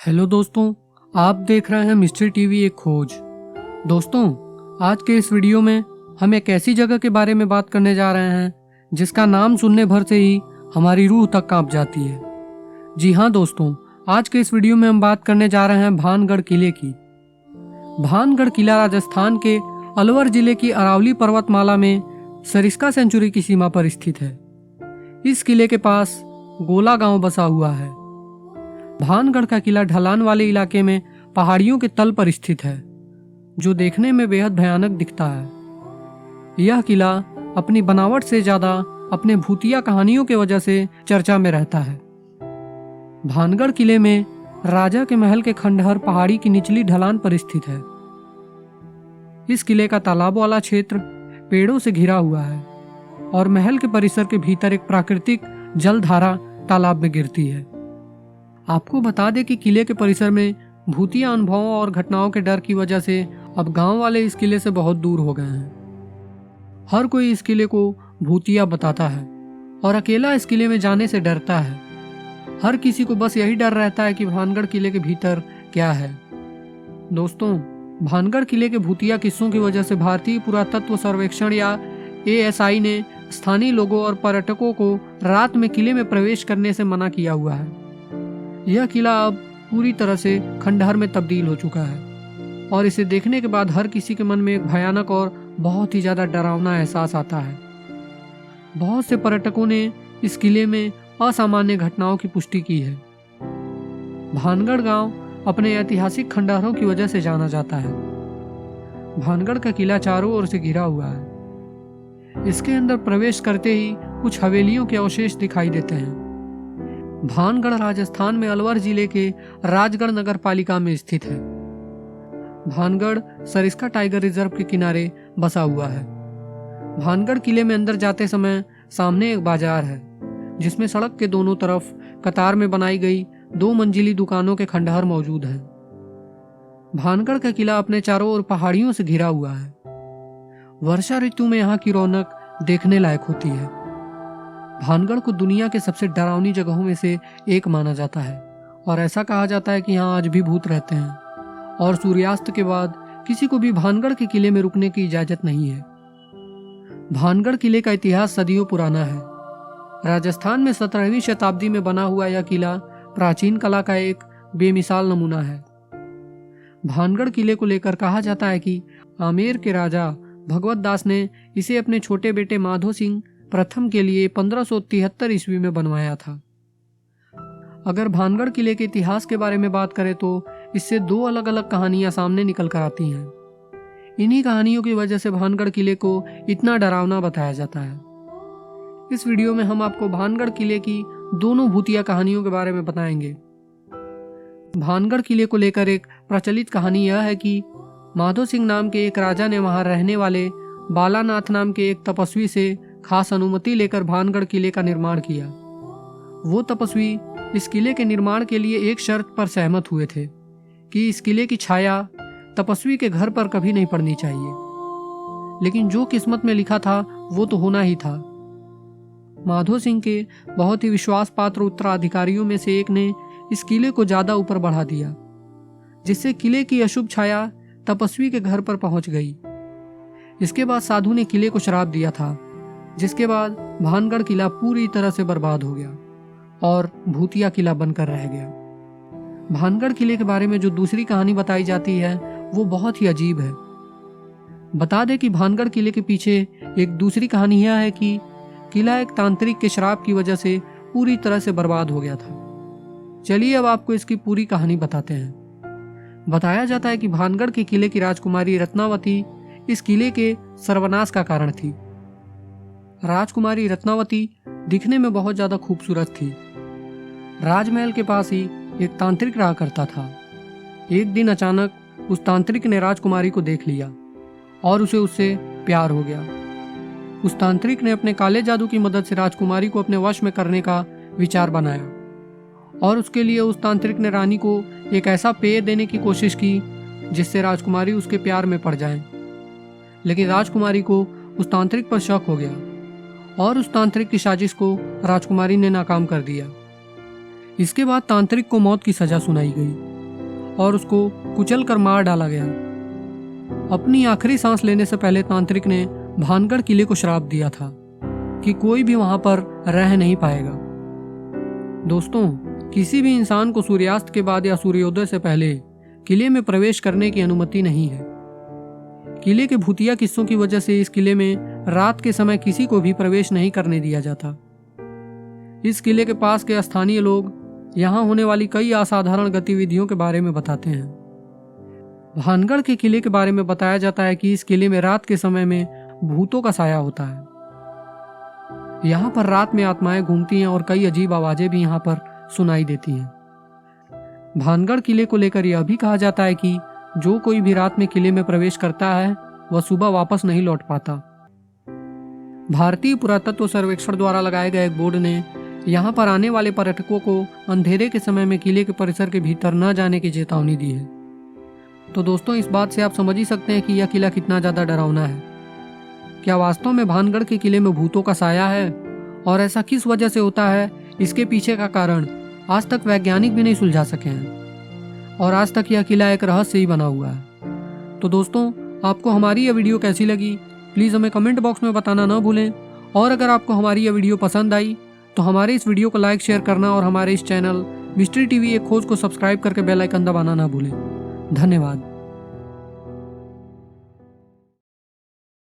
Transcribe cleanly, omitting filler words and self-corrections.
Hello दोस्तों, आप देख रहे हैं मिस्ट्री टीवी एक खोज। दोस्तों, आज के इस वीडियो में हम एक ऐसी जगह के बारे में बात करने जा रहे हैं जिसका नाम सुनने भर से ही हमारी रूह तक कांप जाती है। जी हाँ दोस्तों, आज के इस वीडियो में हम बात करने जा रहे हैं भानगढ़ किले की। भानगढ़ किला राजस्थान के अलवर जिले की अरावली पर्वतमाला में सरिस्का सेंचुरी की सीमा पर स्थित है। इस किले के पास गोला गांव बसा हुआ है। भानगढ़ का किला ढलान वाले इलाके में पहाड़ियों के तल पर स्थित है, जो देखने में बेहद भयानक दिखता है। यह किला अपनी बनावट से ज्यादा अपने भूतिया कहानियों की वजह से चर्चा में रहता है। भानगढ़ किले में राजा के महल के खंडहर पहाड़ी की निचली ढलान पर स्थित है। इस किले का तालाब वाला क्षेत्र पेड़ों से घिरा हुआ है और महल के परिसर के भीतर एक प्राकृतिक जलधारा तालाब में गिरती है। आपको बता दें कि किले के परिसर में भूतिया अनुभवों और घटनाओं के डर की वजह से अब गांव वाले इस किले से बहुत दूर हो गए हैं। हर कोई इस किले को भूतिया बताता है और अकेला इस किले में जाने से डरता है। हर किसी को बस यही डर रहता है कि भानगढ़ किले के भीतर क्या है। दोस्तों, भानगढ़ किले के भूतिया किस्सों की वजह से भारतीय पुरातत्व सर्वेक्षण या ASI ने स्थानीय लोगों और पर्यटकों को रात में किले में प्रवेश करने से मना किया हुआ है। यह किला अब पूरी तरह से खंडहर में तब्दील हो चुका है और इसे देखने के बाद हर किसी के मन में एक भयानक और बहुत ही ज्यादा डरावना एहसास आता है। बहुत से पर्यटकों ने इस किले में असामान्य घटनाओं की पुष्टि की है। भानगढ़ गांव अपने ऐतिहासिक खंडहरों की वजह से जाना जाता है। भानगढ़ का किला चारों ओर से घिरा हुआ है। इसके अंदर प्रवेश करते ही कुछ हवेलियों के अवशेष दिखाई देते हैं। भानगढ़ राजस्थान में अलवर जिले के राजगढ़ नगर पालिका में स्थित है। भानगढ़ सरिस्का टाइगर रिजर्व के किनारे बसा हुआ है। भानगढ़ किले में अंदर जाते समय सामने एक बाजार है, जिसमें सड़क के दोनों तरफ कतार में बनाई गई 2 मंजिली दुकानों के खंडहर मौजूद हैं। भानगढ़ का किला अपने चारों ओर पहाड़ियों से घिरा हुआ है। वर्षा ऋतु में यहाँ की रौनक देखने लायक होती है। भानगढ़ को दुनिया के सबसे डरावनी जगहों में से एक माना जाता है और ऐसा कहा जाता है कि यहाँ आज भी भूत रहते हैं और सूर्यास्त के बाद किसी को भी भानगढ़ के किले में रुकने की इजाजत नहीं है। भानगढ़ किले का इतिहास सदियों पुराना है। राजस्थान में 17वीं शताब्दी में बना हुआ यह किला प्राचीन कला का एक बेमिसाल नमूना है। भानगढ़ किले को लेकर कहा जाता है कि आमेर के राजा भगवत दास ने इसे अपने छोटे बेटे माधो सिंह प्रथम के लिए 1573 ईस्वी में बनवाया था। अगर भानगढ़ किले के इतिहास के बारे में बात करें तो इससे 2 अलग अलग कहानियां सामने निकल कर आती हैं। इन्हीं कहानियों की वजह से भानगढ़ किले को इतना डरावना बताया जाता है। इस वीडियो में हम आपको भानगढ़ किले की दोनों भूतिया कहानियों के बारे में बताएंगे। भानगढ़ किले को लेकर एक प्रचलित कहानी यह है कि माधो सिंह नाम के एक राजा ने वहां रहने वाले बालानाथ नाम के एक तपस्वी से खास अनुमति लेकर भानगढ़ किले का निर्माण किया। वो तपस्वी इस किले के निर्माण के लिए एक शर्त पर सहमत हुए थे कि इस किले की छाया तपस्वी के घर पर कभी नहीं पड़नी चाहिए। लेकिन जो किस्मत में लिखा था वो तो होना ही था। माधो सिंह के बहुत ही विश्वास पात्र उत्तराधिकारियों में से एक ने इस किले को ज्यादा ऊपर बढ़ा दिया, जिससे किले की अशुभ छाया तपस्वी के घर पर पहुंच गई। इसके बाद साधु ने किले को श्राप दिया था, जिसके बाद भानगढ़ किला पूरी तरह से बर्बाद हो गया और भूतिया किला बनकर रह गया। भानगढ़ किले के बारे में जो दूसरी कहानी बताई जाती है वो बहुत ही अजीब है। बता दें कि भानगढ़ किले के पीछे एक दूसरी कहानी यह है कि किला एक तांत्रिक के श्राप की वजह से पूरी तरह से बर्बाद हो गया था। चलिए अब आपको इसकी पूरी कहानी बताते हैं। बताया जाता है कि भानगढ़ के किले की राजकुमारी रत्नावती इस किले के सर्वनाश का कारण थी। राजकुमारी रत्नावती दिखने में बहुत ज्यादा खूबसूरत थी। राजमहल के पास ही एक तांत्रिक रहा करता था। एक दिन अचानक उस तांत्रिक ने राजकुमारी को देख लिया और उसे उससे प्यार हो गया। उस तांत्रिक ने अपने काले जादू की मदद से राजकुमारी को अपने वश में करने का विचार बनाया और उसके लिए उस तांत्रिक ने रानी को एक ऐसा पेय देने की कोशिश की जिससे राजकुमारी उसके प्यार में पड़ जाए। लेकिन राजकुमारी को उस तांत्रिक पर शक हो गया और उस तांत्रिक की साजिश को राजकुमारी ने नाकाम कर दिया। इसके बाद तांत्रिक को मौत की सजा सुनाई गई और उसको कुचल कर मार डाला गया। अपनी आखिरी सांस लेने से पहले तांत्रिक ने भानगढ़ किले को श्राप दिया था कि कोई भी वहां पर रह नहीं पाएगा। दोस्तों, किसी भी इंसान को सूर्यास्त के बाद या सूर्योदय से पहले किले में प्रवेश करने की अनुमति नहीं है। किले के भूतिया किस्सों की वजह से इस किले में रात के समय किसी को भी प्रवेश नहीं करने दिया जाता। इस किले के पास के स्थानीय लोग यहाँ होने वाली कई असाधारण गतिविधियों के बारे में बताते हैं। भानगढ़ के किले के बारे में बताया जाता है कि इस किले में रात के समय में भूतों का साया होता है। यहाँ पर रात में आत्माएं घूमती हैं और कई अजीब आवाजें भी यहाँ पर सुनाई देती हैं। भानगढ़ किले को लेकर यह भी कहा जाता है कि जो कोई भी रात में किले में प्रवेश करता है वह सुबह वापस नहीं लौट पाता। भारतीय पुरातत्व सर्वेक्षण द्वारा लगाए गए एक बोर्ड ने यहाँ पर आने वाले पर्यटकों को अंधेरे के समय में किले के परिसर के भीतर न जाने की चेतावनी दी है। तो दोस्तों, इस बात से आप समझ ही सकते हैं कि यह किला कितना ज़्यादा डरावना है। क्या वास्तव में भानगढ़ के किले में भूतों का साया है, और ऐसा किस वजह से होता है, इसके पीछे का कारण आज तक वैज्ञानिक भी नहीं सुलझा सके हैं, और आज तक यह किला एक रहस्य ही बना हुआ है। तो दोस्तों, आपको हमारी यह वीडियो कैसी लगी, प्लीज़ हमें कमेंट बॉक्स में बताना ना भूलें। और अगर आपको हमारी यह वीडियो पसंद आई तो हमारे इस वीडियो को लाइक शेयर करना और हमारे इस चैनल मिस्ट्री टीवी एक खोज को सब्सक्राइब करके बेल आइकन दबाना ना भूलें। धन्यवाद।